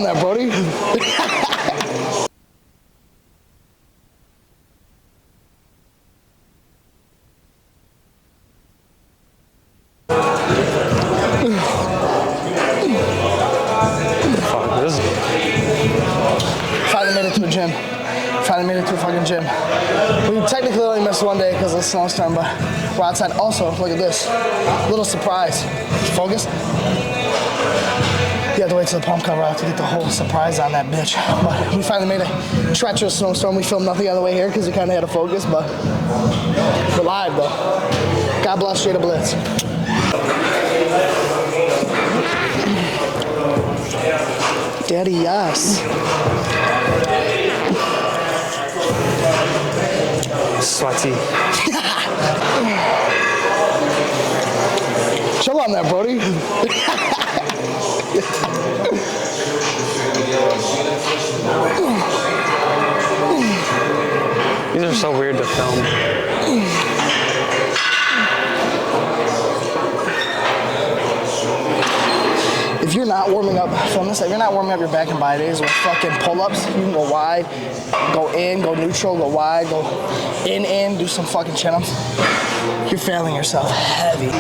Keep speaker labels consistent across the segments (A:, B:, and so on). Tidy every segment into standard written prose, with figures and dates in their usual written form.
A: on there, Brody. Finally made it to a gym. Finally made it to a fucking gym. We technically only missed one day because of the snowstorm, but we're outside. Also, look at this. Little surprise. Focus. You have to wait till the pump cover out to get the whole surprise on that bitch. But we finally made a treacherous snowstorm. We filmed nothing on the way here because we kind of had to focus, but we're live though. God bless Straight Up Blitz. Daddy, yes.
B: Sweaty.
A: Chill on there, Brody.
B: These are so weird to film.
A: If you're not warming up, film this, if you're not warming up your back and bi days with fucking pull-ups, you can go wide, go in, go neutral, go wide, go in, do some fucking chin-ups. You're failing yourself heavy.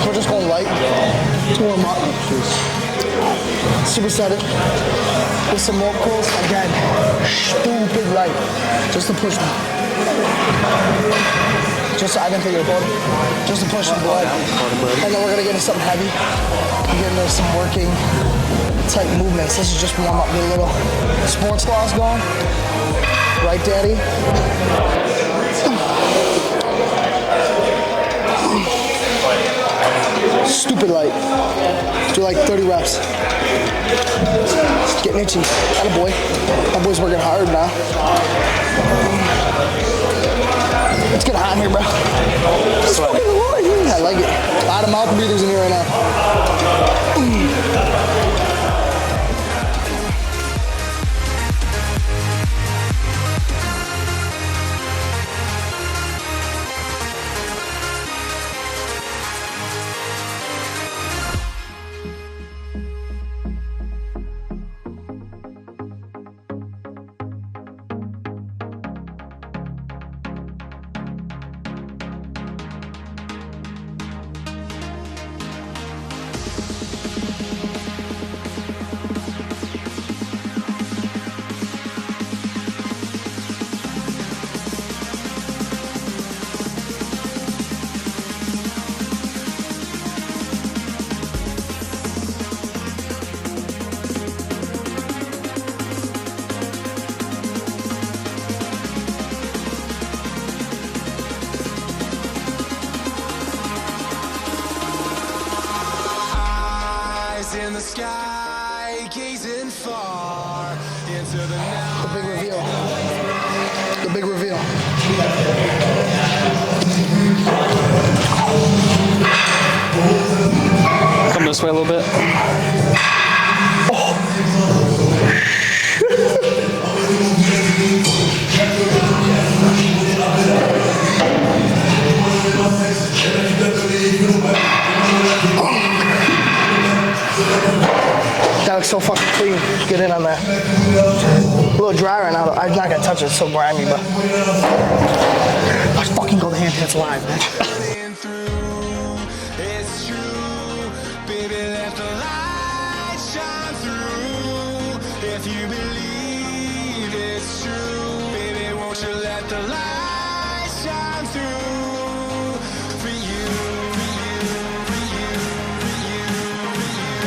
A: We're just going light to warm up. Superset it with some more pulls. Again, stupid light. Just to push me. Just, I didn't think it would. Just to push the blood. And then we're gonna get into something heavy. Get into some working type movements. This is just warm up. Get a little sports class going. Right, Daddy? Stupid light. Do like 30 reps. Getting itchy. Atta boy. That boy's working hard now. It's getting hot in here, bro. It's fucking Lord. I like it. A lot of mouth breathers in here right now.
C: In the sky, gazing far into the night.
A: The big reveal. The big reveal.
B: Come this way a little bit.
A: That looks so fucking clean. Get in on that. A little dry right now though. I'm not gonna touch it, it's so grimy, but let's fucking go the hand hits live, bitch.
C: It's true, baby, let the light shine through. If you believe it's true, baby, won't you let the light shine through for you, for you, for you, for you, for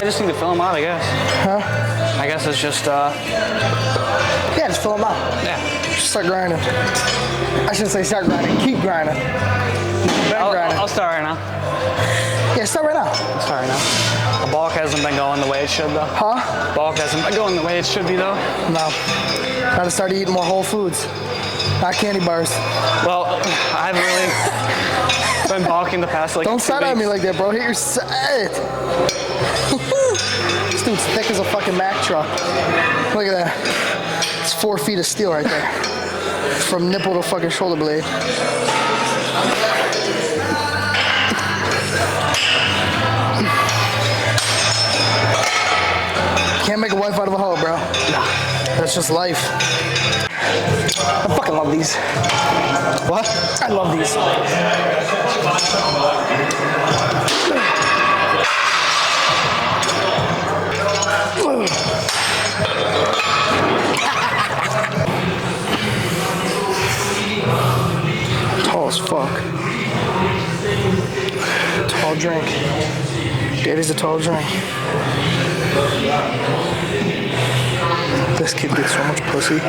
B: just need to fill them out, I guess.
A: Huh?
B: I guess it's just,
A: Yeah, just fill them out.
B: yeah.
A: Just start grinding. I shouldn't say start grinding. Keep grinding. Grinding.
B: I'll start right now.
A: Yeah, start right now.
B: I'll start right now. The bulk hasn't been going the way it should, though.
A: Huh?
B: Bulk hasn't been going the way it should be, though.
A: No. Gotta start eating more whole foods. Not candy bars.
B: Well, I haven't really been bulking the past, like,
A: Don't
B: 2
A: side at
B: weeks.
A: me like that, bro. Hit your side. This dude's thick as a fucking Mack truck. Look at that. It's 4 feet of steel right there. From nipple to fucking shoulder blade. Can't make a wife out of a hoe, bro. Nah. That's just life. I fucking love these. What? I love these. Tall as fuck. Tall drink. Daddy's a tall drink. This kid gets so much pussy.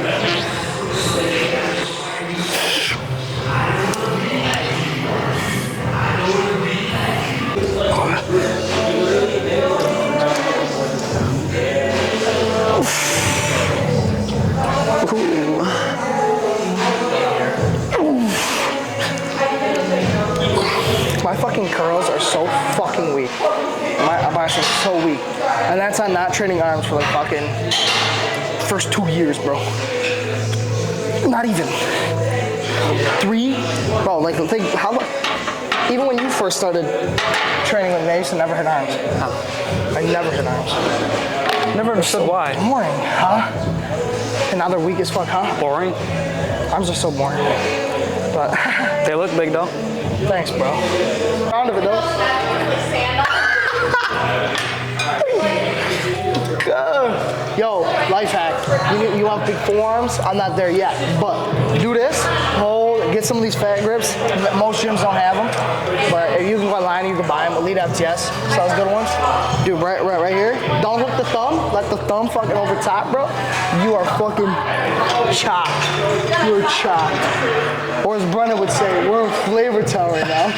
A: My fucking curls are so fucking weak. My biceps are so weak. And that's on not training arms for like fucking first 2 years, bro. Not even. 3? Bro, like think how even when you first started training with me, I used to never hit arms. I never hit arms. Never understood
B: why.
A: Boring, huh? And now they're weak as fuck, huh?
B: Boring.
A: Arms are so boring. But
B: They look big, though.
A: thanks, bro. Proud of it though. Yo, life hack. You want big forearms? I'm not there yet, but do this. Hold, get some of these fat grips. Most gyms don't have them, but if you can go online, you can buy them. Elite FTS, sells good ones. Dude, right here. Don't hook the thumb. Let the thumb fucking over top, bro. You are fucking chopped. You're chopped. Or as Brennan would say, we're in Flavor Town right now.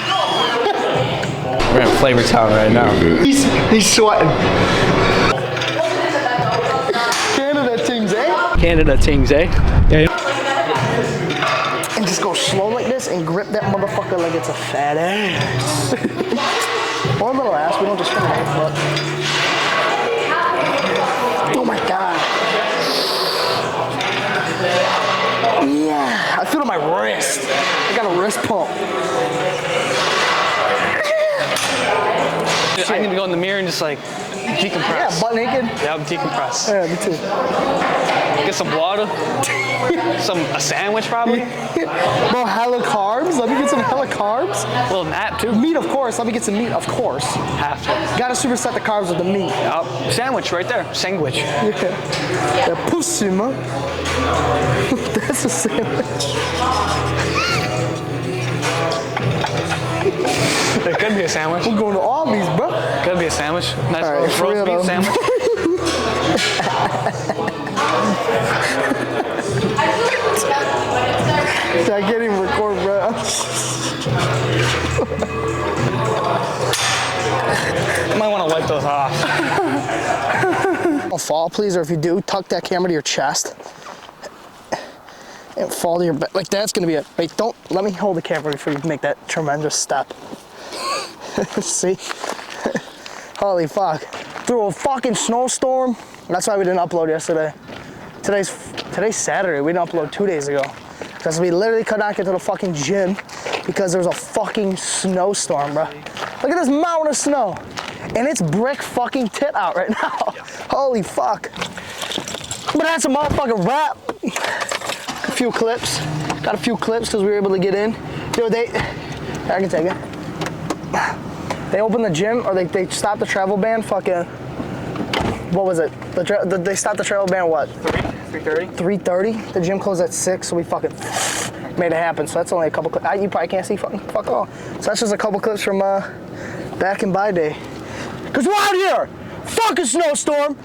B: We're in Flavor Town right now.
A: He's sweating. Canada things, eh?
B: Canada things, eh? Yeah.
A: And just go slow like this and grip that motherfucker like it's a fat ass. Or a little ass, we don't discriminate, but. Oh my god. Yeah, I feel it in my wrist. I got a wrist pump.
B: I need to go in the mirror and just like decompress.
A: Yeah, butt naked.
B: Yeah, decompress.
A: Yeah, me too.
B: Get some water. A sandwich probably.
A: Bro, hella carbs. Let me get some hella carbs.
B: A little nap too.
A: Meat, of course. Let me get some meat, of course.
B: Have to.
A: Gotta superset the carbs with the meat.
B: Sandwich right there. Sandwich.
A: Yeah. That pussy, man. That's a sandwich.
B: It could be a sandwich.
A: We're going to all these, bro.
B: Could be a sandwich. Nice
A: All right, for
B: roast
A: real,
B: beef
A: though.
B: sandwich.
A: I can't even record, bro.
B: You might want to wipe those off.
A: Don't fall, please, or if you do, tuck that camera to your chest and fall to your back. Like that's gonna be it. Wait, don't let me hold the camera before you make that tremendous step. See? Holy fuck! Through a fucking snowstorm. That's why we didn't upload yesterday. Today's Saturday. We didn't upload 2 days ago because we literally could not get to the fucking gym because there was a fucking snowstorm, bro. Look at this mountain of snow. And it's brick fucking tit out right now. Holy fuck. But that's a motherfucking wrap. A few clips. Got a few clips because we were able to get in. Yo, I can take it. They opened the gym, or they stopped the travel ban fucking, what was it? They stopped the travel ban what?
B: 3:30?
A: 3:30? The gym closed at 6, so we fucking made it happen. So that's only a couple clips. You probably can't see fuck all. So that's just a couple clips from back in by day. Cause we're out here Fuck a snowstorm.